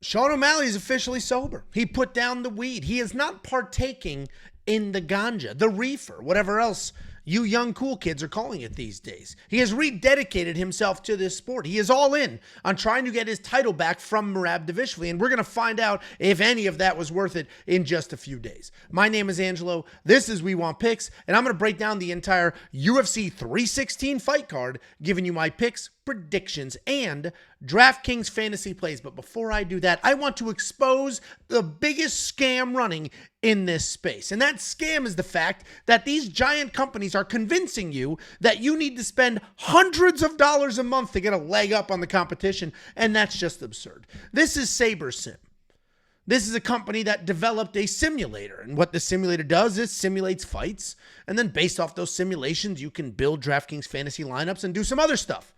Sean O'Malley is officially sober. He put down the weed. He is not partaking in the ganja, the reefer, whatever else you young cool kids are calling it these days. He has rededicated himself to this sport. He is all in on trying to get his title back from Merab Dvalishvili, and we're going to find out if any of that was worth it in just a few days. My name is Angelo. This is We Want Picks, and I'm going to break down the entire UFC 316 fight card, giving you my picks, predictions, and DraftKings Fantasy Plays. But before I do that, I want to expose the biggest scam running in this space. And that scam is the fact that these giant companies are convincing you that you need to spend hundreds of dollars a month to get a leg up on the competition. And that's just absurd. This is SaberSim. This is a company that developed a simulator. And what the simulator does is simulates fights. And then based off those simulations, you can build DraftKings fantasy lineups and do some other stuff.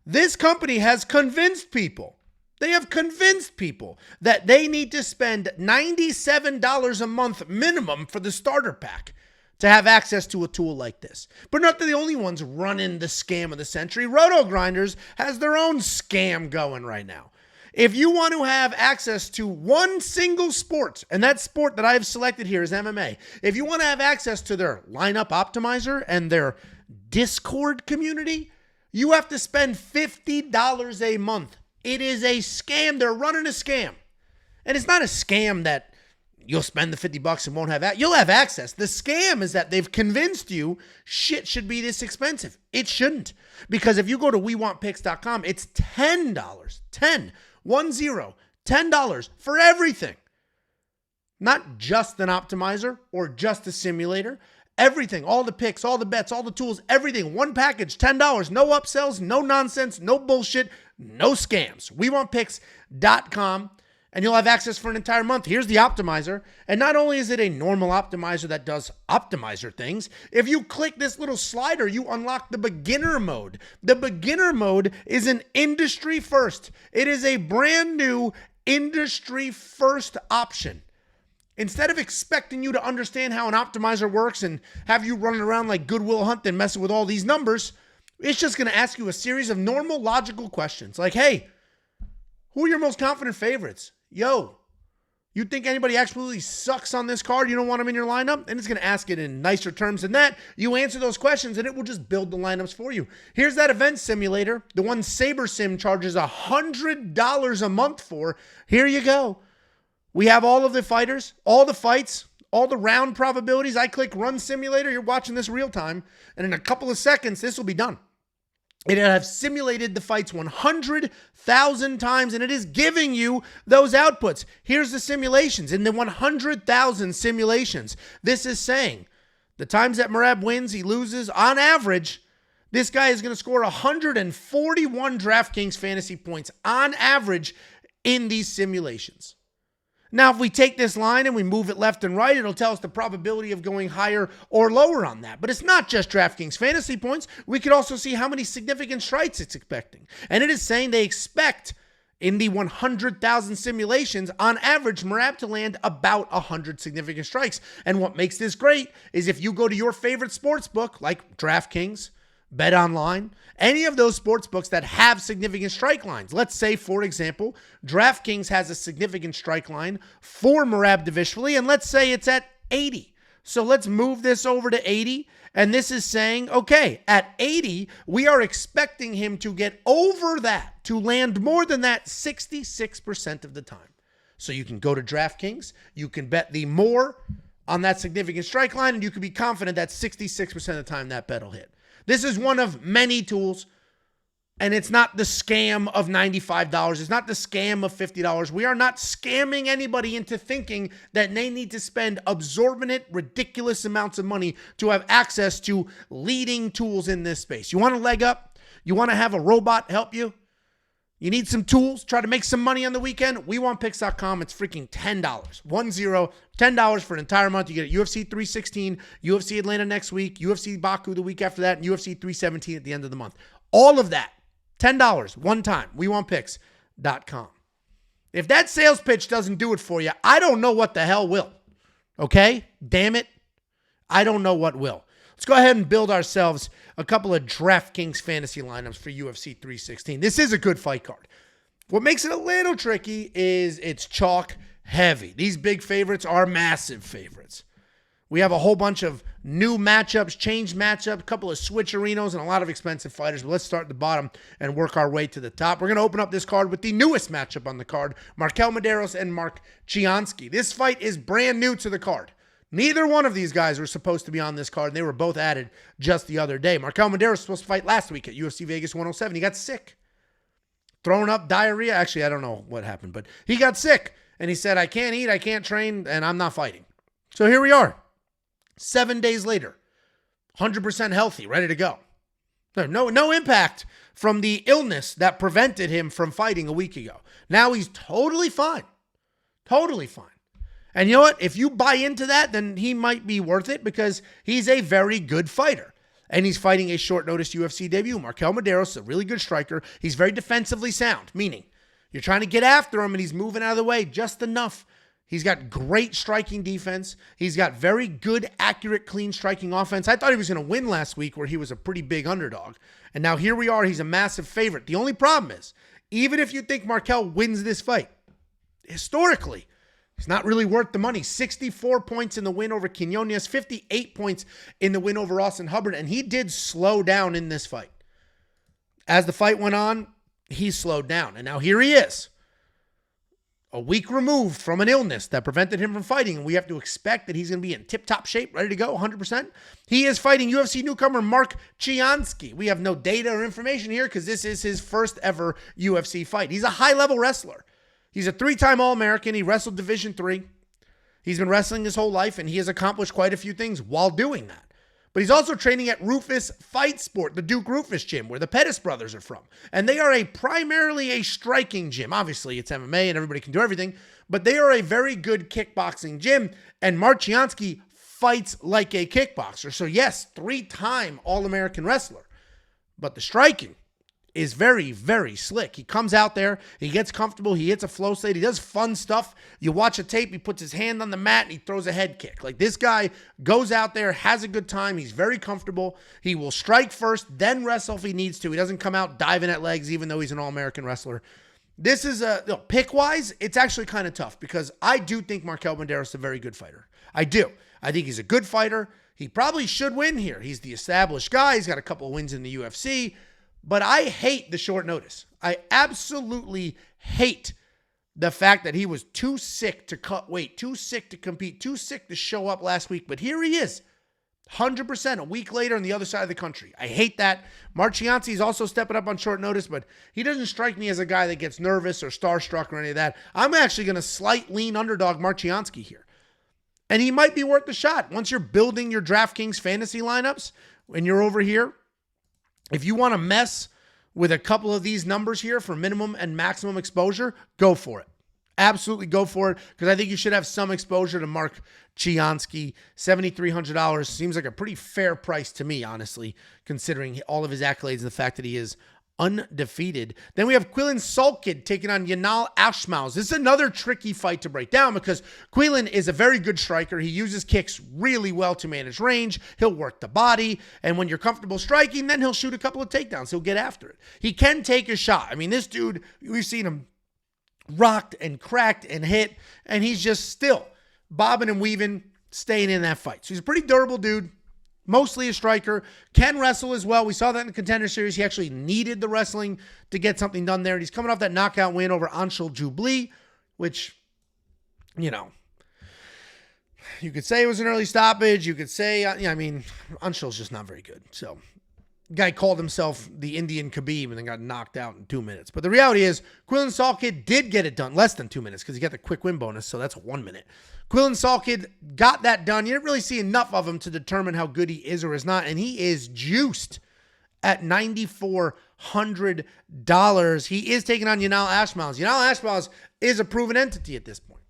This company has convinced people, they have convinced people that they need to spend $97 a month minimum for the starter pack to have access to a tool like this. But not the only ones running the scam of the century. Roto Grinders has their own scam going right now. If you want to have access to one single sport, and that sport that I have selected here is MMA, if you want to have access to their lineup optimizer and their Discord community, you have to spend $50 a month. It is a scam. They're running a scam. And it's not a scam that you'll spend the $50 and won't have access. You'll have access. The scam is that they've convinced you shit should be this expensive. It shouldn't. Because if you go to WeWantPicks.com, it's $10. $10 for everything. Not just an optimizer or just a simulator. Everything, all the picks, all the bets, all the tools, everything. One package, $10. No upsells, no nonsense, no bullshit, no scams. WeWantPicks.com, and you'll have access for an entire month. Here's the optimizer. And not only is it a normal optimizer that does optimizer things, if you click this little slider, you unlock the beginner mode. The beginner mode is an industry first. It is a brand new industry first option. Instead of expecting you to understand how an optimizer works and have you running around like Goodwill Hunting messing with all these numbers, it's just going to ask you a series of normal, logical questions. Like, hey, who are your most confident favorites? Yo, you think anybody absolutely sucks on this card? You don't want them in your lineup? And it's going to ask it in nicer terms than that. You answer those questions and it will just build the lineups for you. Here's that event simulator, the one SaberSim charges $100 a month for. Here you go. We have all of the fighters, all the fights, all the round probabilities. I click Run Simulator. You're watching this real time. And in a couple of seconds, this will be done. It has simulated the fights 100,000 times, and it is giving you those outputs. Here's the simulations. In the 100,000 simulations, this is saying the times that Merab wins, he loses. On average, this guy is going to score 141 DraftKings fantasy points on average in these simulations. Now, if we take this line and we move it left and right, it'll tell us the probability of going higher or lower on that. But it's not just DraftKings fantasy points. We could also see how many significant strikes it's expecting. And it is saying they expect in the 100,000 simulations, on average, Merab to land about 100 significant strikes. And what makes this great is if you go to your favorite sports book, like DraftKings, Bet Online, any of those sports books that have significant strike lines. Let's say, for example, DraftKings has a significant strike line for Merab Dvalishvili, and let's say it's at 80. So let's move this over to 80, and this is saying, okay, at 80, we are expecting him to get over that, to land more than that 66% of the time. So you can go to DraftKings, you can bet the more on that significant strike line, and you can be confident that 66% of the time that bet will hit. This is one of many tools, and it's not the scam of $95. It's not the scam of $50. We are not scamming anybody into thinking that they need to spend exorbitant, ridiculous amounts of money to have access to leading tools in this space. You want a leg up? You want to have a robot help you? You need some tools? Try to make some money on the weekend? WeWantPicks.com. It's freaking $10. $10 for an entire month. You get UFC 316, UFC Atlanta next week, UFC Baku the week after that, and UFC 317 at the end of the month. All of that, $10, one time. WeWantPicks.com. If that sales pitch doesn't do it for you, I don't know what the hell will. Okay? Damn it. I don't know what will. Let's go ahead and build ourselves a couple of DraftKings fantasy lineups for UFC 316. This is a good fight card. What makes it a little tricky is it's chalk heavy. These big favorites are massive favorites. We have a whole bunch of new matchups, changed matchups, a couple of switcherinos, and a lot of expensive fighters. But let's start at the bottom and work our way to the top. We're going to open up this card with the newest matchup on the card, Marquel Mederos and Choinski. This fight is brand new to the card. Neither one of these guys were supposed to be on this card, and they were both added just the other day. Marquel Mederos was supposed to fight last week at UFC Vegas 107. He got sick. Throwing up diarrhea. Actually, I don't know what happened, but he got sick, and he said, I can't eat, I can't train, and I'm not fighting. So here we are. 7 days later, 100% healthy, ready to go. No impact from the illness that prevented him from fighting a week ago. Now he's totally fine. Totally fine. And you know what? If you buy into that, then he might be worth it because he's a very good fighter. And he's fighting a short notice UFC debut. Marquel Mederos is a really good striker. He's very defensively sound, meaning you're trying to get after him and he's moving out of the way just enough. He's got great striking defense. He's got very good, accurate, clean striking offense. I thought he was going to win last week where he was a pretty big underdog. And now here we are. He's a massive favorite. The only problem is, even if you think Marquel wins this fight, historically, he's not really worth the money. 64 points in the win over Quillan, 58 points in the win over Austin Hubbard, and he did slow down in this fight. As the fight went on, he slowed down. And now here he is. A week removed from an illness that prevented him from fighting, and we have to expect that he's going to be in tip-top shape, ready to go, 100%. He is fighting UFC newcomer Choinski. We have no data or information here because this is his first ever UFC fight. He's a high-level wrestler. He's a 3-time All-American. He wrestled Division III. He's been wrestling his whole life, and he has accomplished quite a few things while doing that. But he's also training at Rufus Fight Sport, the Duke Rufus gym, where the Pettis brothers are from. And they are primarily a striking gym. Obviously, it's MMA and everybody can do everything, but they are a very good kickboxing gym, and Choinski fights like a kickboxer. So yes, 3-time All-American wrestler, but the striking is very, very slick. He comes out there, he gets comfortable, he hits a flow state, he does fun stuff. You watch a tape, he puts his hand on the mat and he throws a head kick. Like, this guy goes out there, has a good time, he's very comfortable. He will strike first, then wrestle if he needs to. He doesn't come out diving at legs even though he's an All-American wrestler. This is pick-wise, it's actually kind of tough because I do think Marquel Mederos is a very good fighter. I do. I think he's a good fighter. He probably should win here. He's the established guy. He's got a couple of wins in the UFC. But I hate the short notice. I absolutely hate the fact that he was too sick to cut weight, too sick to compete, too sick to show up last week. But here he is, 100% a week later on the other side of the country. I hate that. Choinski is also stepping up on short notice, but he doesn't strike me as a guy that gets nervous or starstruck or any of that. I'm actually going to slight lean underdog Choinski here. And he might be worth the shot. Once you're building your DraftKings fantasy lineups and you're over here, if you want to mess with a couple of these numbers here for minimum and maximum exposure, go for it. Absolutely go for it, because I think you should have some exposure to Choinski. $7,300 seems like a pretty fair price to me, honestly, considering all of his accolades and the fact that he is undefeated. Then we have Quillan Salkilld taking on Yanal Ashmouz. This is another tricky fight to break down because Quillan is a very good striker. He uses kicks really well to manage range. He'll work the body, and when you're comfortable striking, then he'll shoot a couple of takedowns. He'll get after it. He can take a shot. I mean, this dude, we've seen him rocked and cracked and hit, and he's just still bobbing and weaving, staying in that fight. So he's a pretty durable dude. Mostly a striker, can wrestle as well. We saw that in the Contender Series. He actually needed the wrestling to get something done there. And he's coming off that knockout win over Angelo, which, you know, you could say it was an early stoppage. You could say, Angelo's just not very good. So, guy called himself the Indian Khabib and then got knocked out in 2 minutes. But the reality is, Quillan Salkilld did get it done less than 2 minutes because he got the quick win bonus, so that's 1 minute. Quillan Salkilld got that done. You didn't really see enough of him to determine how good he is or is not, and he is juiced at $9,400. He is taking on Yanal Ashmouz. Yanal Ashmouz is a proven entity at this point.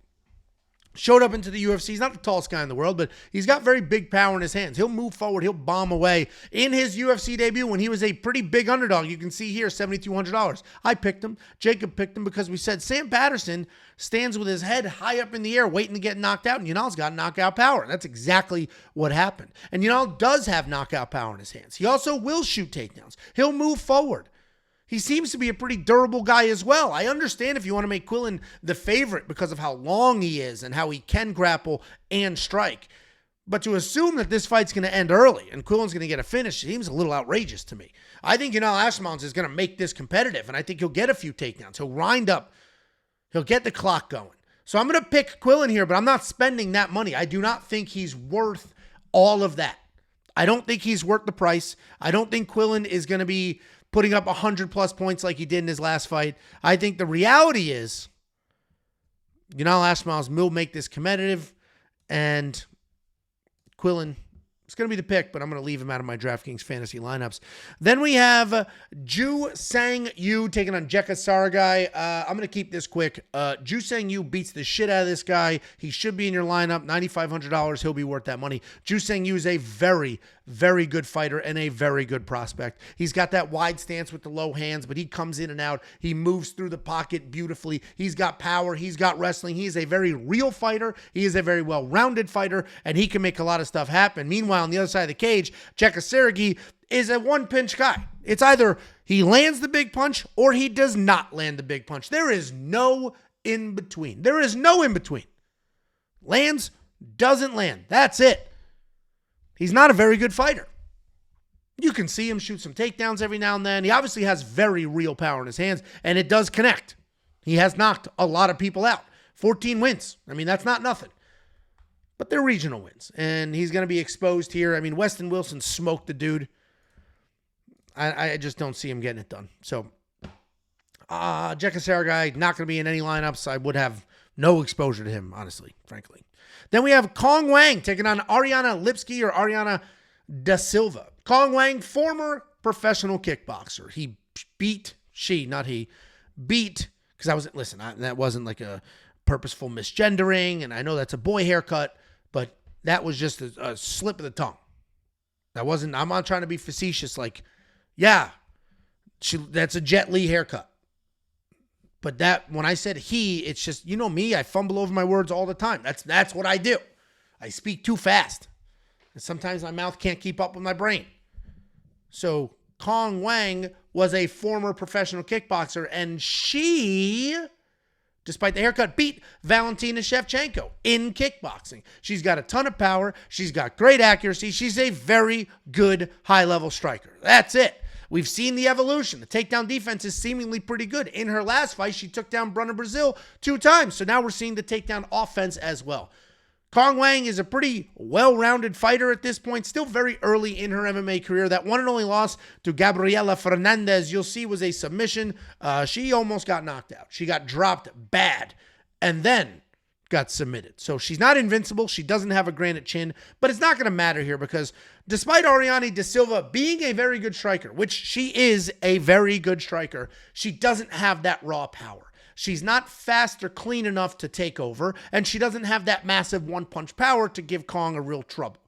Showed up into the UFC. He's not the tallest guy in the world, but he's got very big power in his hands. He'll move forward. He'll bomb away. In his UFC debut, when he was a pretty big underdog, you can see here, $7,200. I picked him. Jacob picked him because we said Sam Patterson stands with his head high up in the air waiting to get knocked out, and Yanal's got knockout power. And that's exactly what happened. And Yanal does have knockout power in his hands. He also will shoot takedowns. He'll move forward. He seems to be a pretty durable guy as well. I understand if you want to make Quillan the favorite because of how long he is and how he can grapple and strike. But to assume that this fight's going to end early and Quillan's going to get a finish seems a little outrageous to me. I think Yanal Ashmouz is going to make this competitive, and I think he'll get a few takedowns. He'll grind up. He'll get the clock going. So I'm going to pick Quillan here, but I'm not spending that money. I do not think he's worth all of that. I don't think he's worth the price. I don't think Quillan is going to be putting up 100-plus points like he did in his last fight. I think the reality is Yanal Ashmouz will make this competitive, and Quillan is going to be the pick, but I'm going to leave him out of my DraftKings fantasy lineups. Then we have Ju Sang Yu taking on Jeka Saragih. I'm going to keep this quick. Ju Sang Yu beats the shit out of this guy. He should be in your lineup. $9,500. He'll be worth that money. Ju Sang Yu is a very, very good fighter and a very good prospect. He's got that wide stance with the low hands, but he comes in and out. He moves through the pocket beautifully. He's got power. He's got wrestling. He is a very real fighter. He is a very well-rounded fighter, and he can make a lot of stuff happen. Meanwhile, on the other side of the cage, Jeka Serghei is a one-pinch guy. It's either he lands the big punch or he does not land the big punch. There is no in-between. There is no in-between. Lands, doesn't land. That's it. He's not a very good fighter. You can see him shoot some takedowns every now and then. He obviously has very real power in his hands, and it does connect. He has knocked a lot of people out. 14 wins. I mean, that's not nothing. But they're regional wins, and he's going to be exposed here. I mean, Weston Wilson smoked the dude. I just don't see him getting it done. So, Jeka Saragih, not going to be in any lineups. I would have no exposure to him, honestly, frankly. Then we have Cong Wang taking on Ariane Lipski or Ariane da Silva. Cong Wang, former professional kickboxer. He beat, because that wasn't like a purposeful misgendering, and I know that's a boy haircut, but that was just a slip of the tongue. I'm not trying to be facetious, like, yeah, that's a Jet Li haircut. But that, when I said it's just, you know me, I fumble over my words all the time. That's what I do. I speak too fast. And sometimes my mouth can't keep up with my brain. So Cong Wang was a former professional kickboxer, and she, despite the haircut, beat Valentina Shevchenko in kickboxing. She's got a ton of power. She's got great accuracy. She's a very good high-level striker. That's it. We've seen the evolution. The takedown defense is seemingly pretty good. In her last fight, she took down Brunner Brazil 2 times. So now we're seeing the takedown offense as well. Cong Wang is a pretty well-rounded fighter at this point, still very early in her MMA career. That one and only loss to Gabriela Fernandez, you'll see, was a submission. She almost got knocked out. She got dropped bad and then got submitted. So she's not invincible. She doesn't have a granite chin, but it's not going to matter here because despite Ariane da Silva being a very good striker, which she is a very good striker, she doesn't have that raw power. She's not fast or clean enough to take over, and she doesn't have that massive one-punch power to give Cong a real trouble.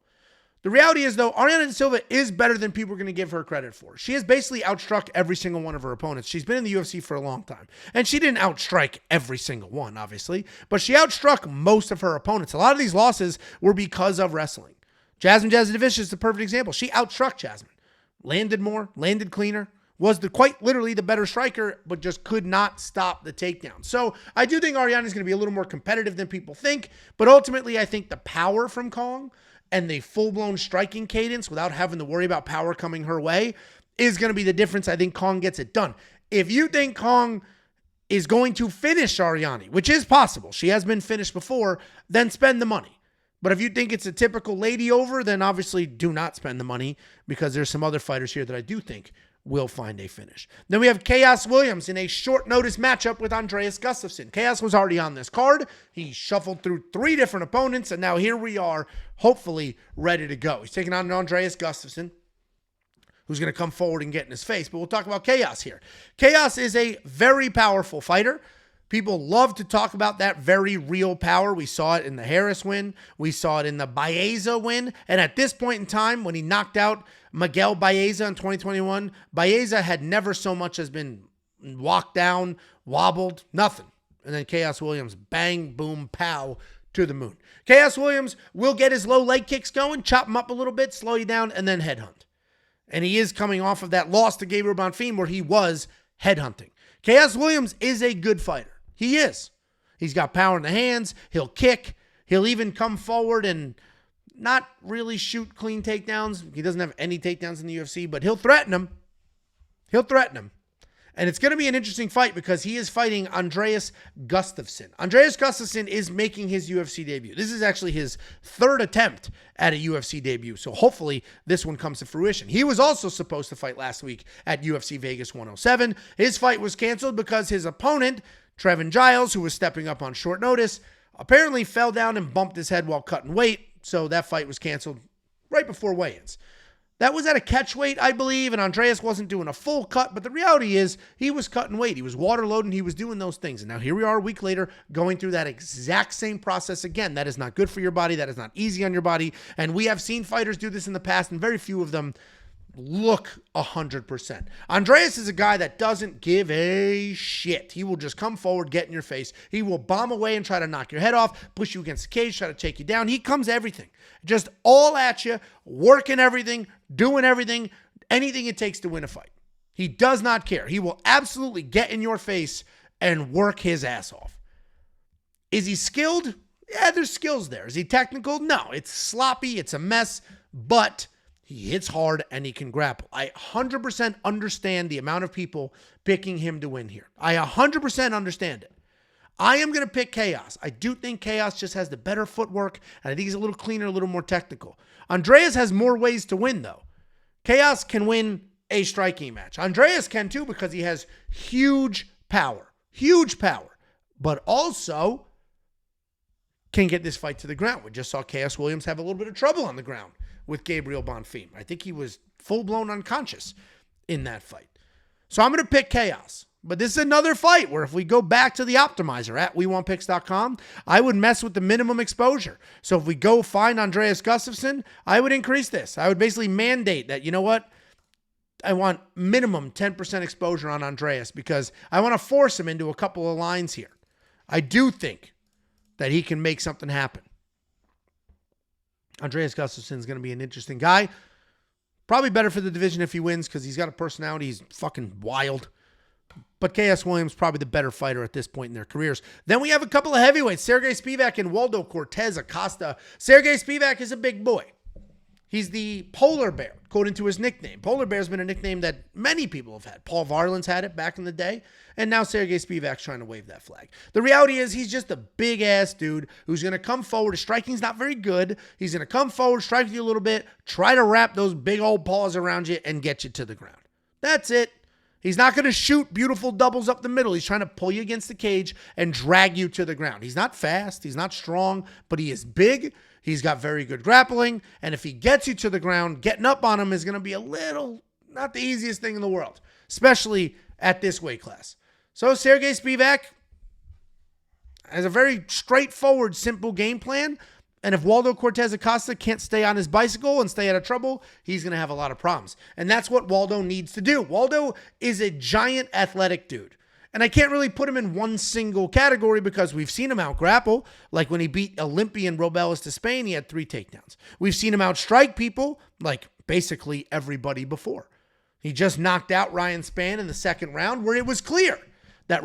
The reality is, though, Ariane da Silva is better than people are going to give her credit for. She has basically outstruck every single one of her opponents. She's been in the UFC for a long time, and she didn't outstrike every single one, obviously, but she outstruck most of her opponents. A lot of these losses were because of wrestling. Jasmine Jasudavicius is the perfect example. She outstruck Jasmine. Landed more, landed cleaner, was quite literally the better striker, but just could not stop the takedown. So I do think Ariane is going to be a little more competitive than people think, but ultimately I think the power from Cong and the full-blown striking cadence without having to worry about power coming her way is going to be the difference. I think Cong gets it done. If you think Cong is going to finish Ariane, which is possible, she has been finished before, then spend the money. But if you think it's a typical lady over, then obviously do not spend the money because there's some other fighters here that I do think will find a finish. Then we have Khaos Williams in a short notice matchup with Andreas Gustafsson. Khaos was already on this card. He shuffled through 3 different opponents, and now here we are, hopefully ready to go. He's taking on Andreas Gustafsson, who's going to come forward and get in his face, but we'll talk about Khaos here. Khaos is a very powerful fighter. People love to talk about that very real power. We saw it in the Harris win. We saw it in the Baeza win. And at this point in time, when he knocked out Miguel Baeza in 2021, Baeza had never so much as been walked down, wobbled, nothing. And then Khaos Williams, bang, boom, pow, to the moon. Khaos Williams will get his low leg kicks going, chop him up a little bit, slow you down, and then headhunt. And he is coming off of that loss to Gabriel Bonfim where he was headhunting. Khaos Williams is a good fighter. He is. He's got power in the hands. He'll kick. He'll even come forward and not really shoot clean takedowns. He doesn't have any takedowns in the UFC, but he'll threaten him. He'll threaten him. And it's going to be an interesting fight because he is fighting Andreas Gustafsson. Andreas Gustafsson is making his UFC debut. This is actually his third attempt at a UFC debut. So hopefully this one comes to fruition. He was also supposed to fight last week at UFC Vegas 107. His fight was canceled because his opponent, Trevin Giles, who was stepping up on short notice, apparently fell down and bumped his head while cutting weight. So that fight was canceled right before weigh-ins. That was at a catch weight, I believe, and Andreas wasn't doing a full cut, but the reality is he was cutting weight. He was water loading. He was doing those things. And now here we are a week later going through that exact same process again. That is not good for your body. That is not easy on your body. And we have seen fighters do this in the past, and very few of them look 100%. Andreas is a guy that doesn't give a shit. He will just come forward, get in your face. He will bomb away and try to knock your head off, push you against the cage, try to take you down. He comes everything. Just all at you, working everything, doing everything, anything it takes to win a fight. He does not care. He will absolutely get in your face and work his ass off. Is he skilled? Yeah, there's skills there. Is he technical? No, it's sloppy. It's a mess, but he hits hard and he can grapple. I 100% understand the amount of people picking him to win here. I 100% understand it. I am going to pick Khaos. I do think Khaos just has the better footwork, and I think he's a little cleaner, a little more technical. Andreas has more ways to win, though. Khaos can win a striking match. Andreas can, too, because he has huge power, but also can get this fight to the ground. We just saw Khaos Williams have a little bit of trouble on the ground with Gabriel Bonfim. I think he was full-blown unconscious in that fight. So I'm going to pick Khaos. But this is another fight where if we go back to the optimizer at WeWantPicks.com, I would mess with the minimum exposure. So if we go find Andreas Gustafsson, I would increase this. I would basically mandate that, you know what? I want minimum 10% exposure on Andreas because I want to force him into a couple of lines here. I do think that he can make something happen. Andreas Gustafsson is going to be an interesting guy. Probably better for the division if he wins because he's got a personality. He's fucking wild. But Khaos Williams probably the better fighter at this point in their careers. Then we have a couple of heavyweights, Serghei Spivac and Waldo Cortes-Acosta. Serghei Spivac is a big boy. He's the polar bear, according to his nickname. Polar bear's been a nickname that many people have had. Paul Varland's had it back in the day, and now Serghei Spivac's trying to wave that flag. The reality is he's just a big-ass dude who's going to come forward. His striking's not very good. He's going to come forward, strike you a little bit, try to wrap those big old paws around you, and get you to the ground. That's it. He's not going to shoot beautiful doubles up the middle. He's trying to pull you against the cage and drag you to the ground. He's not fast. He's not strong, but he is big. He's got very good grappling. And if he gets you to the ground, getting up on him is going to be a little, not the easiest thing in the world, especially at this weight class. So Serghei Spivac has a very straightforward, simple game plan. And if Waldo Cortes-Acosta can't stay on his bicycle and stay out of trouble, he's going to have a lot of problems. And that's what Waldo needs to do. Waldo is a giant athletic dude. And I can't really put him in one single category because we've seen him out-grapple. Like when he beat Olympian Robelis to Spain, he had 3 takedowns. We've seen him out-strike people, like basically everybody before. He just knocked out Ryan Spann in the second round where it was clear that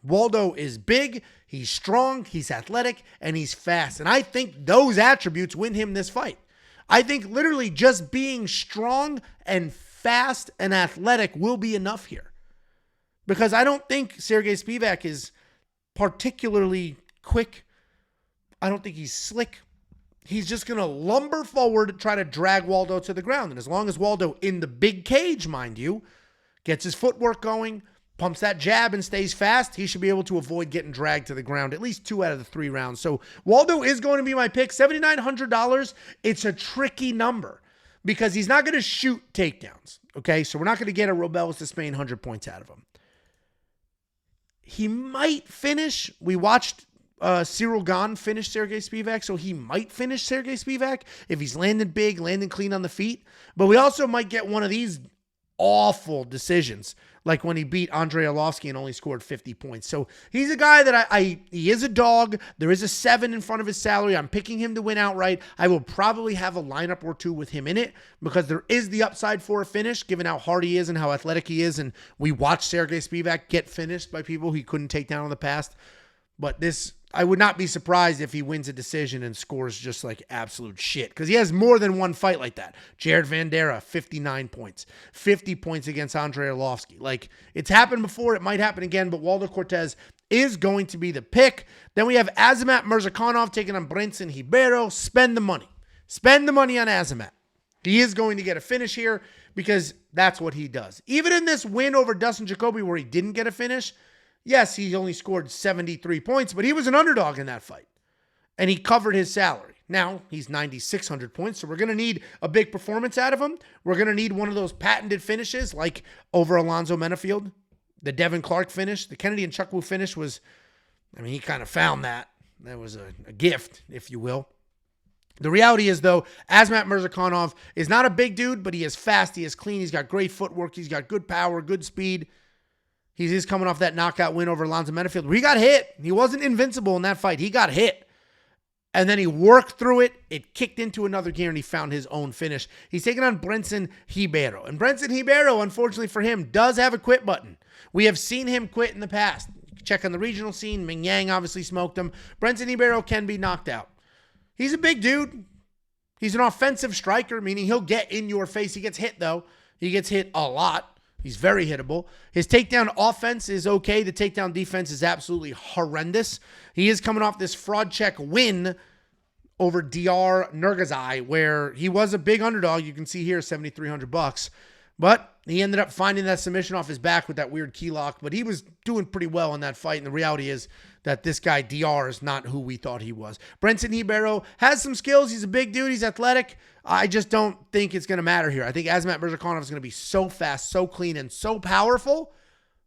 Waldo is big, he's strong, he's athletic, and he's fast. And I think those attributes win him this fight. I think literally just being strong and fast and athletic will be enough here. Because I don't think Serghei Spivac is particularly quick. I don't think he's slick. He's just going to lumber forward, try to drag Waldo to the ground. And as long as Waldo, in the big cage, mind you, gets his footwork going, pumps that jab and stays fast, he should be able to avoid getting dragged to the ground at least 2 out of the 3 rounds. So Waldo is going to be my pick. $7,900. It's a tricky number because he's not going to shoot takedowns. Okay, so we're not going to get a Robelis to Spain 100 points out of him. He might finish. We watched Cyril Gane finish Serghei Spivac, so he might finish Serghei Spivac if he's landing big, landing clean on the feet. But we also might get one of these awful decisions, like when he beat Andrei Arlovski and only scored 50 points. So he's a guy that he is a dog. There is a 7 in front of his salary. I'm picking him to win outright. I will probably have a lineup or two with him in it because there is the upside for a finish, given how hard he is and how athletic he is. And we watched Serghei Spivac get finished by people he couldn't take down in the past. But this, I would not be surprised if he wins a decision and scores just like absolute shit, because he has more than one fight like that. Jared Vanderaa, 59 points, 50 points against Andrei Arlovski. Like, it's happened before. It might happen again, but Waldo Cortes is going to be the pick. Then we have Azamat Murzakanov taking on Brendson Ribeiro. Spend the money. Spend the money on Azamat. He is going to get a finish here because that's what he does. Even in this win over Dustin Jacoby where he didn't get a finish, yes, he only scored 73 points, but he was an underdog in that fight. And he covered his salary. Now, he's 9,600 points, so we're going to need a big performance out of him. We're going to need one of those patented finishes, like over Alonzo Menafield. The Devin Clark finish, the Kennedy and Chukwue finish was, I mean, he kind of found that. That was a gift, if you will. The reality is, though, Azamat Murzakanov is not a big dude, but he is fast, he is clean, he's got great footwork, he's got good power, good speed. He's coming off that knockout win over Alonzo Menafield, where he got hit. He wasn't invincible in that fight. He got hit. And then he worked through it. It kicked into another gear, and he found his own finish. He's taking on Brendson Ribeiro. And Brendson Ribeiro, unfortunately for him, does have a quit button. We have seen him quit in the past. Check on the regional scene. Ming Yang obviously smoked him. Brendson Ribeiro can be knocked out. He's a big dude. He's an offensive striker, meaning he'll get in your face. He gets hit, though. He gets hit a lot. He's very hittable. His takedown offense is okay. The takedown defense is absolutely horrendous. He is coming off this fraud check win over DR Nurgazai, where he was a big underdog. You can see here, $7,300. But he ended up finding that submission off his back with that weird key lock. But he was doing pretty well in that fight. And the reality is that this guy, DR, is not who we thought he was. Brendson Ribeiro has some skills. He's a big dude. He's athletic. I just don't think it's going to matter here. I think Azamat Murzakanov is going to be so fast, so clean, and so powerful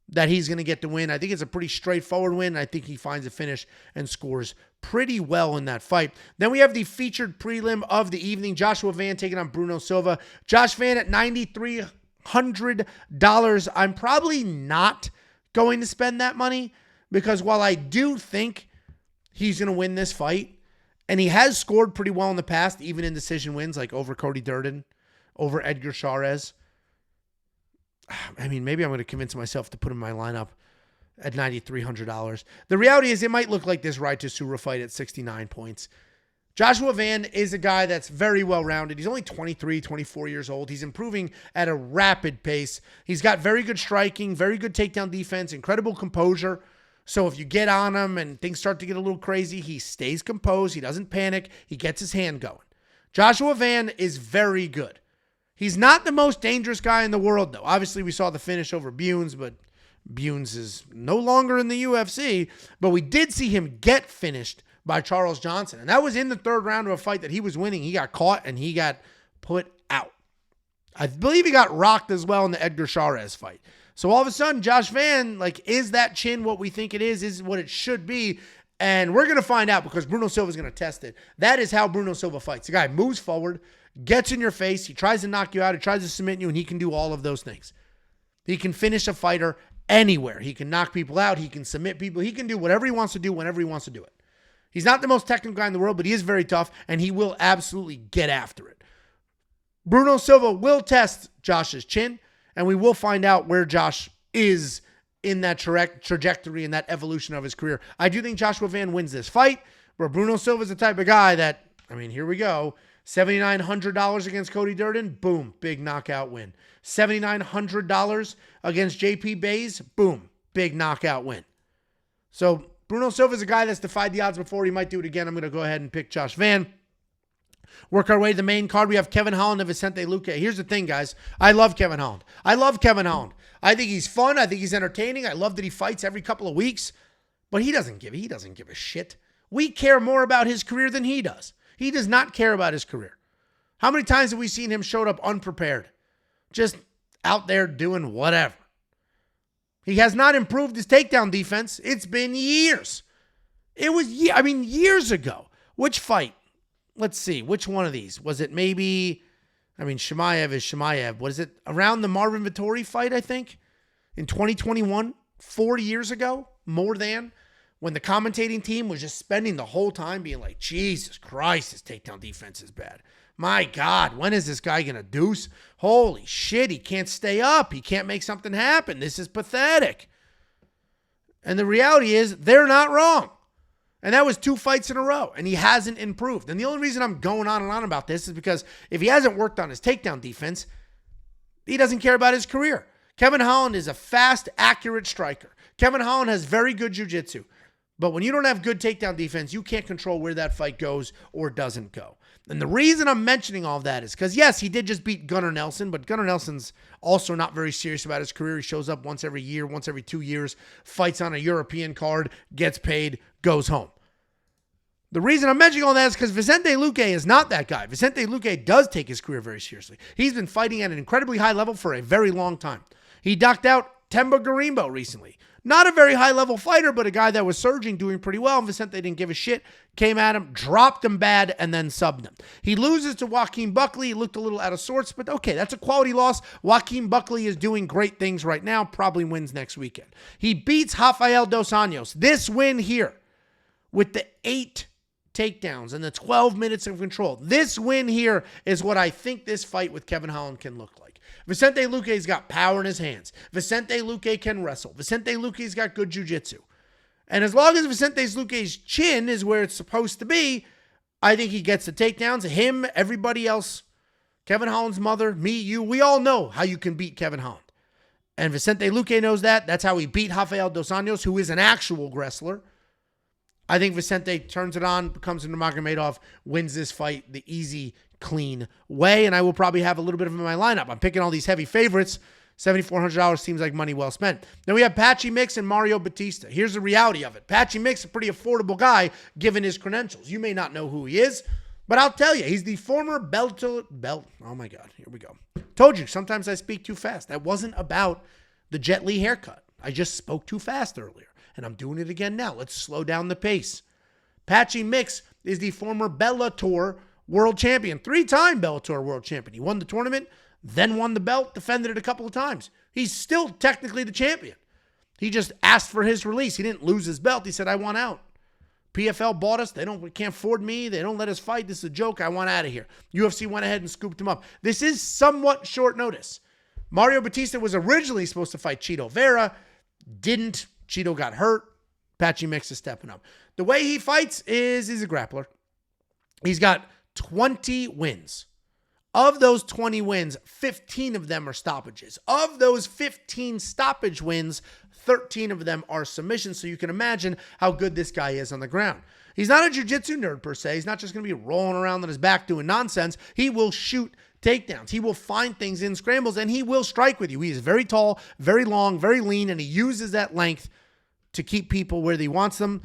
that he's going to get the win. I think it's a pretty straightforward win. I think he finds a finish and scores pretty well in that fight. Then we have the featured prelim of the evening. Joshua Van taking on Bruno Silva. Josh Van at $9,300. I'm probably not going to spend that money because while I do think he's going to win this fight, and he has scored pretty well in the past, even in decision wins like over Cody Durden, over Edgar Chairez. I mean, maybe I'm going to convince myself to put him in my lineup at $9,300. The reality is it might look like this Rai Tsura fight at 69 points. Joshua Van is a guy that's very well-rounded. He's only 23, 24 years old. He's improving at a rapid pace. He's got very good striking, very good takedown defense, incredible composure. So if you get on him and things start to get a little crazy, he stays composed. He doesn't panic. He gets his hand going. Joshua Van is very good. He's not the most dangerous guy in the world, though. Obviously, we saw the finish over Bunes, but Bunes is no longer in the UFC. But we did see him get finished by Charles Johnson. And that was in the third round of a fight that he was winning. He got caught and he got put out. I believe he got rocked as well in the Edgar Chairez fight. So all of a sudden, Josh Van, is that chin what we think it is what it should be? And we're going to find out because Bruno Silva is going to test it. That is how Bruno Silva fights. The guy moves forward, gets in your face, he tries to knock you out, he tries to submit you, and he can do all of those things. He can finish a fighter anywhere. He can knock people out, he can submit people, he can do whatever he wants to do whenever he wants to do it. He's not the most technical guy in the world, but he is very tough, and he will absolutely get after it. Bruno Silva will test Josh's chin, and we will find out where Josh is in that trajectory and that evolution of his career. I do think Joshua Van wins this fight, but Bruno Silva is the type of guy that, here we go. $7,900 against Cody Durden, boom, big knockout win. $7,900 against JP Bays, boom, big knockout win. So Bruno Silva is a guy that's defied the odds before. He might do it again. I'm going to go ahead and pick Josh Van. Work our way to the main card. We have Kevin Holland and Vicente Luque. Here's the thing, guys. I love Kevin Holland. I think he's fun. I think he's entertaining. I love that he fights every couple of weeks. But he doesn't give a shit. We care more about his career than he does. He does not care about his career. How many times have we seen him showed up unprepared? Just out there doing whatever. He has not improved his takedown defense. It's been years. It was, years ago. Which fight? Let's see. Which one of these? Was it maybe, I mean, Chimaev is Chimaev. What is it? Around the Marvin Vettori fight, I think, in 2021, 4 years ago, more than, when the commentating team was just spending the whole time being like, Jesus Christ, his takedown defense is bad. My God, when is this guy going to deuce? Holy shit, he can't stay up. He can't make something happen. This is pathetic. And the reality is, they're not wrong. And that was 2 fights in a row, and he hasn't improved. And the only reason I'm going on and on about this is because if he hasn't worked on his takedown defense, he doesn't care about his career. Kevin Holland is a fast, accurate striker. Kevin Holland has very good jiu-jitsu. But when you don't have good takedown defense, you can't control where that fight goes or doesn't go. And the reason I'm mentioning all that is because, yes, he did just beat Gunnar Nelson, but Gunnar Nelson's also not very serious about his career. He shows up once every year, once every 2 years, fights on a European card, gets paid, goes home. The reason I'm mentioning all that is because Vicente Luque is not that guy. Vicente Luque does take his career very seriously. He's been fighting at an incredibly high level for a very long time. He knocked out Temba Garimbo recently. Not a very high-level fighter, but a guy that was surging, doing pretty well. And Vicente didn't give a shit, came at him, dropped him bad, and then subbed him. He loses to Joaquin Buckley. He looked a little out of sorts, but okay, that's a quality loss. Joaquin Buckley is doing great things right now, probably wins next weekend. He beats Rafael Dos Anjos. This win here, with the 8 takedowns and the 12 minutes of control. This win here is what I think this fight with Kevin Holland can look like. Vicente Luque's got power in his hands. Vicente Luque can wrestle. Vicente Luque's got good jiu-jitsu. And as long as Vicente Luque's chin is where it's supposed to be, I think he gets the takedowns. Him, everybody else, Kevin Holland's mother, me, you, we all know how you can beat Kevin Holland. And Vicente Luque knows that. That's how he beat Rafael Dos Anjos, who is an actual wrestler. I think Vicente turns it on, becomes a Nurmagomedov, wins this fight the easy, clean way, and I will probably have a little bit of him in my lineup. I'm picking all these heavy favorites. $7,400 seems like money well spent. Then we have Patchy Mix and Mario Batista. Here's the reality of it. Patchy Mix, a pretty affordable guy, given his credentials. You may not know who he is, but I'll tell you, he's the former oh my God, here we go. Told you, sometimes I speak too fast. That wasn't about the Jet Li haircut. I just spoke too fast earlier, and I'm doing it again now. Let's slow down the pace. Patchy Mix is the former Bellator world champion, 3-time Bellator world champion. He won the tournament, then won the belt, defended it a couple of times. He's still technically the champion. He just asked for his release. He didn't lose his belt. He said, I want out. PFL bought us. They can't afford me. They don't let us fight. This is a joke. I want out of here. UFC went ahead and scooped him up. This is somewhat short notice. Mario Batista was originally supposed to fight Chito Vera. Didn't. Chito got hurt. Patchy Mix is stepping up. The way he fights is he's a grappler. He's got 20 wins. Of those 20 wins, 15 of them are stoppages. Of those 15 stoppage wins, 13 of them are submissions. So you can imagine how good this guy is on the ground. He's not a jiu-jitsu nerd per se. He's not just going to be rolling around on his back doing nonsense. He will shoot takedowns. He will find things in scrambles, and he will strike with you. He is very tall, very long, very lean, and he uses that length to keep people where he wants them.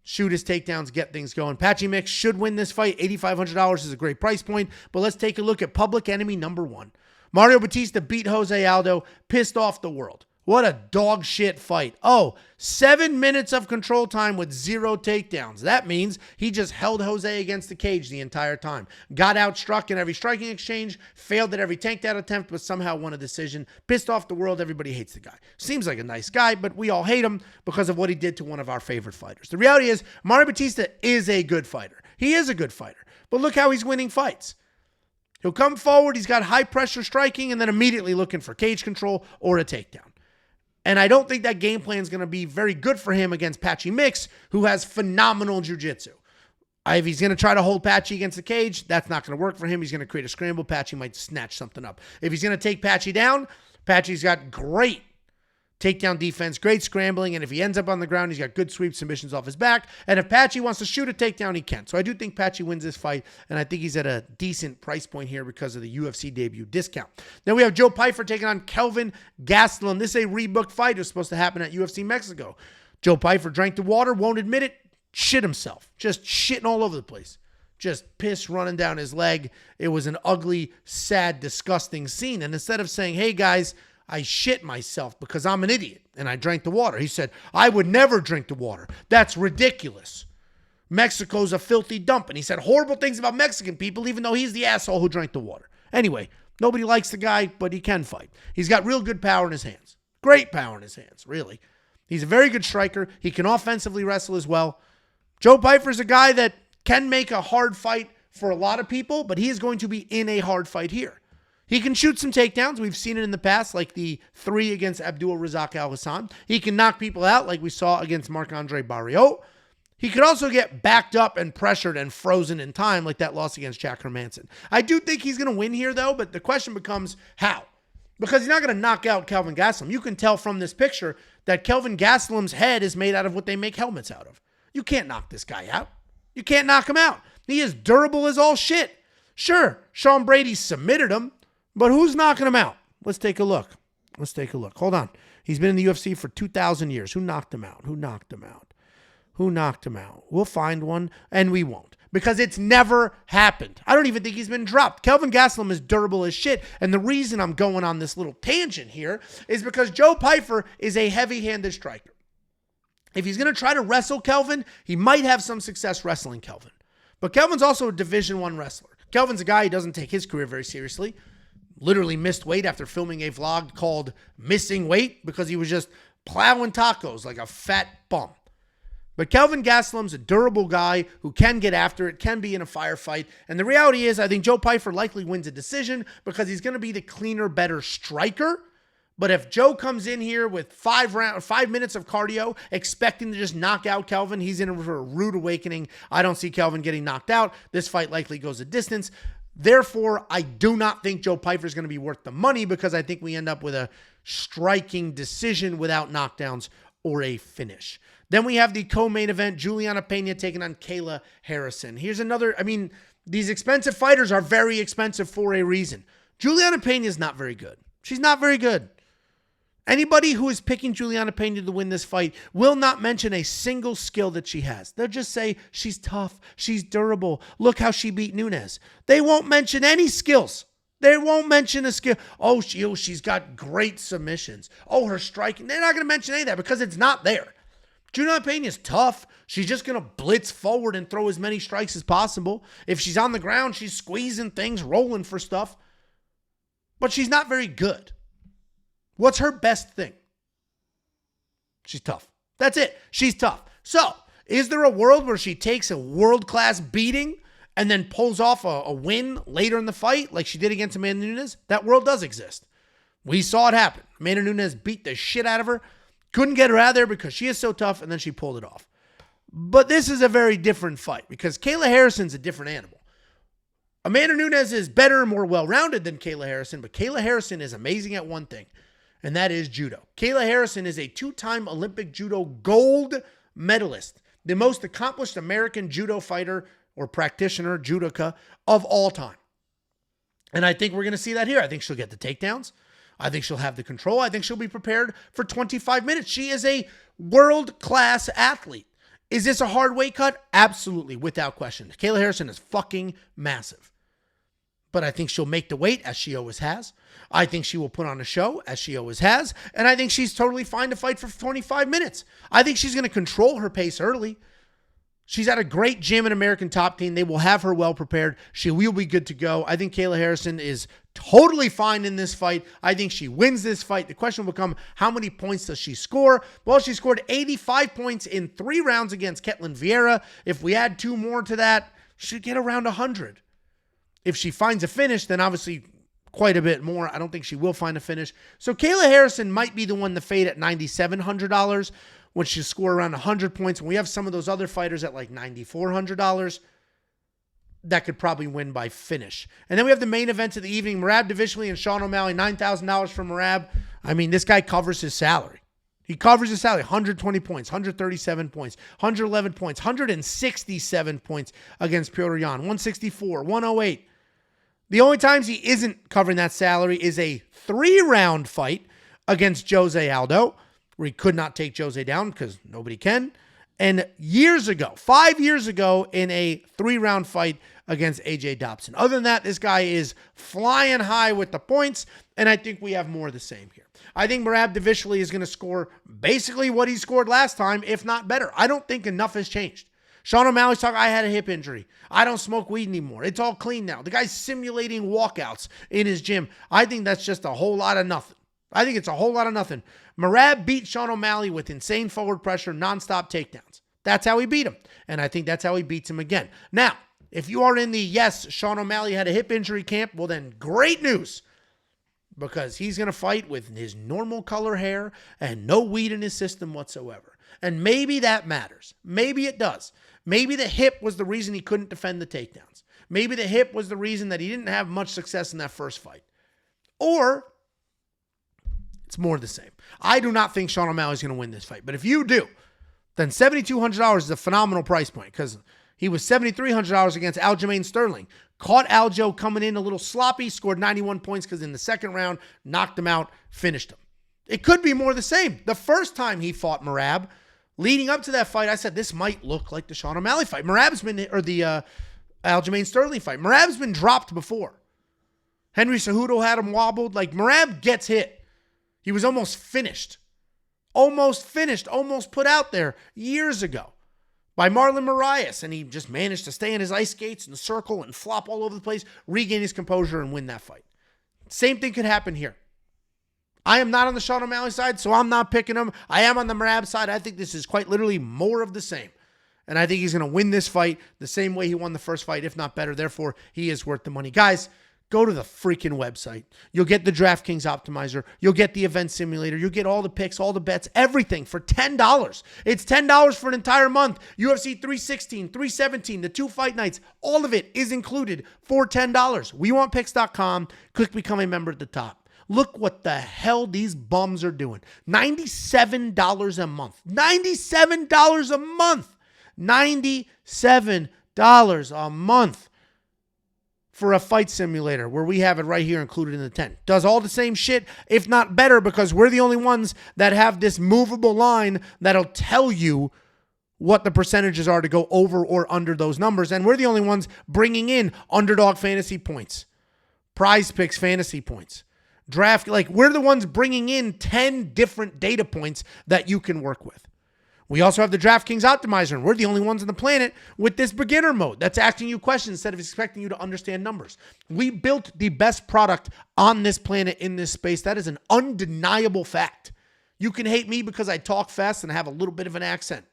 Shoot his takedowns, get things going. Patchy Mix should win this fight. $8,500 is a great price point. But let's take a look at public enemy number 1. Mario Batista beat Jose Aldo, pissed off the world. What a dog shit fight. 7 minutes of control time with 0 takedowns. That means he just held Jose against the cage the entire time. Got outstruck in every striking exchange, failed at every takedown attempt, but somehow won a decision. Pissed off the world. Everybody hates the guy. Seems like a nice guy, but we all hate him because of what he did to one of our favorite fighters. The reality is, Mario Batista is a good fighter. He is a good fighter. But look how he's winning fights. He'll come forward, he's got high pressure striking, and then immediately looking for cage control or a takedown. And I don't think that game plan is going to be very good for him against Patchy Mix, who has phenomenal jiu-jitsu. If he's going to try to hold Patchy against the cage, that's not going to work for him. He's going to create a scramble. Patchy might snatch something up. If he's going to take Patchy down, Patchy's got great takedown defense, great scrambling, and if he ends up on the ground, he's got good sweep submissions off his back. And if Patchy wants to shoot a takedown, he can. So I do think Patchy wins this fight, and I think he's at a decent price point here because of the UFC debut discount. Then we have Joe Pyfer taking on Kelvin Gastelum. This is a rebooked fight. It was supposed to happen at UFC Mexico. Joe Pyfer drank the water, won't admit it, shit himself. Just shitting all over the place. Just piss running down his leg. It was an ugly, sad, disgusting scene. And instead of saying, hey guys, I shit myself because I'm an idiot and I drank the water, he said, I would never drink the water. That's ridiculous. Mexico's a filthy dump. And he said horrible things about Mexican people, even though he's the asshole who drank the water. Anyway, nobody likes the guy, but he can fight. He's got real good power in his hands. Great power in his hands, really. He's a very good striker. He can offensively wrestle as well. Joe Pyfer's a guy that can make a hard fight for a lot of people, but he is going to be in a hard fight here. He can shoot some takedowns. We've seen it in the past, like the 3 against Abdul Razak Al Hassan. He can knock people out like we saw against Marc-Andre Barriault. He could also get backed up and pressured and frozen in time like that loss against Jack Hermanson. I do think he's going to win here, though, but the question becomes how? Because he's not going to knock out Kelvin Gastelum. You can tell from this picture that Kelvin Gastelum's head is made out of what they make helmets out of. You can't knock this guy out. You can't knock him out. He is durable as all shit. Sure, Sean Brady submitted him, but who's knocking him out? Let's take a look. Hold on. He's been in the UFC for 2,000 years. Who knocked him out? Who knocked him out? We'll find one, and we won't, because it's never happened. I don't even think he's been dropped. Kelvin Gastelum is durable as shit, and the reason I'm going on this little tangent here is because Joe Pyfer is a heavy-handed striker. If he's going to try to wrestle Kelvin, he might have some success wrestling Kelvin. But Kelvin's also a Division I wrestler. Kelvin's a guy who doesn't take his career very seriously. Literally missed weight after filming a vlog called Missing Weight because he was just plowing tacos like a fat bum. But Kelvin Gastelum's a durable guy who can get after it, can be in a firefight. And the reality is, I think Joe Pyfer likely wins a decision because he's going to be the cleaner, better striker. But if Joe comes in here with 5 minutes of cardio, expecting to just knock out Kelvin, he's in for a rude awakening. I don't see Kelvin getting knocked out. This fight likely goes a distance. Therefore, I do not think Joe Pyfer is going to be worth the money because I think we end up with a striking decision without knockdowns or a finish. Then we have the co-main event, Juliana Pena taking on Kayla Harrison. Here's another, these expensive fighters are very expensive for a reason. Juliana Pena is not very good. She's not very good. Anybody who is picking Juliana Pena to win this fight will not mention a single skill that she has. They'll just say, she's tough, she's durable, look how she beat Nunes. They won't mention any skills. They won't mention a skill. Oh, she's got great submissions. Oh, her striking. They're not going to mention any of that because it's not there. Juliana Pena is tough. She's just going to blitz forward and throw as many strikes as possible. If she's on the ground, she's squeezing things, rolling for stuff. But she's not very good. What's her best thing? She's tough. That's it. She's tough. So, is there a world where she takes a world-class beating and then pulls off a win later in the fight like she did against Amanda Nunes? That world does exist. We saw it happen. Amanda Nunes beat the shit out of her. Couldn't get her out of there because she is so tough, and then she pulled it off. But this is a very different fight because Kayla Harrison's a different animal. Amanda Nunes is better and more well-rounded than Kayla Harrison, but Kayla Harrison is amazing at one thing, and that is judo. Kayla Harrison is a 2-time Olympic judo gold medalist, the most accomplished American judo fighter or practitioner, judoka, of all time. And I think we're going to see that here. I think she'll get the takedowns. I think she'll have the control. I think she'll be prepared for 25 minutes. She is a world-class athlete. Is this a hard weight cut? Absolutely, without question. Kayla Harrison is fucking massive. But I think she'll make the weight, as she always has. I think she will put on a show, as she always has. And I think she's totally fine to fight for 25 minutes. I think she's going to control her pace early. She's at a great gym and American Top Team. They will have her well prepared. She will be good to go. I think Kayla Harrison is totally fine in this fight. I think she wins this fight. The question will become, how many points does she score? Well, she scored 85 points in 3 rounds against Ketlin Vieira. If we add 2 more to that, she'd get around 100. If she finds a finish, then obviously quite a bit more. I don't think she will find a finish. So Kayla Harrison might be the one to fade at $9,700. When she score around 100 points. And we have some of those other fighters at like $9,400 that could probably win by finish. And then we have the main event of the evening, Merab Dvalishvili and Sean O'Malley, $9,000 for Merab. This guy covers his salary. He covers his salary, 120 points, 137 points, 111 points, 167 points against Petr Yan, 164, 108. The only times he isn't covering that salary is a 3-round fight against Jose Aldo, where he could not take Jose down because nobody can. And years ago, 5 years ago, in a 3-round fight against AJ Dobson. Other than that, this guy is flying high with the points, and I think we have more of the same here. I think Merab Dvalishvili is going to score basically what he scored last time, if not better. I don't think enough has changed. Sean O'Malley's talking, I had a hip injury. I don't smoke weed anymore. It's all clean now. The guy's simulating walkouts in his gym. I think that's just a whole lot of nothing. I think it's a whole lot of nothing. Merab beat Sean O'Malley with insane forward pressure, nonstop takedowns. That's how he beat him. And I think that's how he beats him again. Now, if you are in the yes, Sean O'Malley had a hip injury camp, well then great news. Because he's going to fight with his normal color hair and no weed in his system whatsoever. And maybe that matters. Maybe it does. Maybe the hip was the reason he couldn't defend the takedowns. Maybe the hip was the reason that he didn't have much success in that first fight. Or it's more the same. I do not think Sean O'Malley's going to win this fight. But if you do, then $7,200 is a phenomenal price point because he was $7,300 against Aljamain Sterling. Caught Aljo coming in a little sloppy, scored 91 points because in the second round, knocked him out, finished him. It could be more the same. The first time he fought Merab, leading up to that fight, I said this might look like the Sean O'Malley fight. Merab's been, or the Aljamain Sterling fight. Merab's been dropped before. Henry Cejudo had him wobbled. Like, Merab gets hit. He was almost finished. Almost put out there years ago by Marlon Moraes, and he just managed to stay in his ice skates and circle and flop all over the place, regain his composure, and win that fight. Same thing could happen here. I am not on the Sean O'Malley side, so I'm not picking him. I am on the Merab side. I think this is quite literally more of the same. And I think he's going to win this fight the same way he won the first fight, if not better. Therefore, he is worth the money. Guys, go to the freaking website. You'll get the DraftKings Optimizer. You'll get the event simulator. You'll get all the picks, all the bets, everything for $10. It's $10 for an entire month. UFC 316, 317, the 2 fight nights, all of it is included for $10. WeWantPicks.com. Click Become a Member at the top. Look what the hell these bums are doing. $97 a month. $97 a month. $97 a month for a fight simulator where we have it right here included in the tent. Does all the same shit, if not better, because we're the only ones that have this movable line that'll tell you what the percentages are to go over or under those numbers. And we're the only ones bringing in underdog fantasy points, prize picks fantasy points. We're the ones bringing in 10 different data points that you can work with. We also have the DraftKings Optimizer, and we're the only ones on the planet with this beginner mode that's asking you questions instead of expecting you to understand numbers. We built the best product on this planet in this space. That is an undeniable fact. You can hate me because I talk fast and have a little bit of an accent.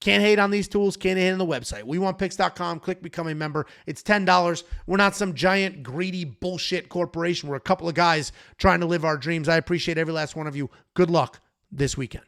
Can't hate on these tools, can't hate on the website. WeWantPicks.com, click Become a Member. It's $10. We're not some giant, greedy bullshit corporation. We're a couple of guys trying to live our dreams. I appreciate every last one of you. Good luck this weekend.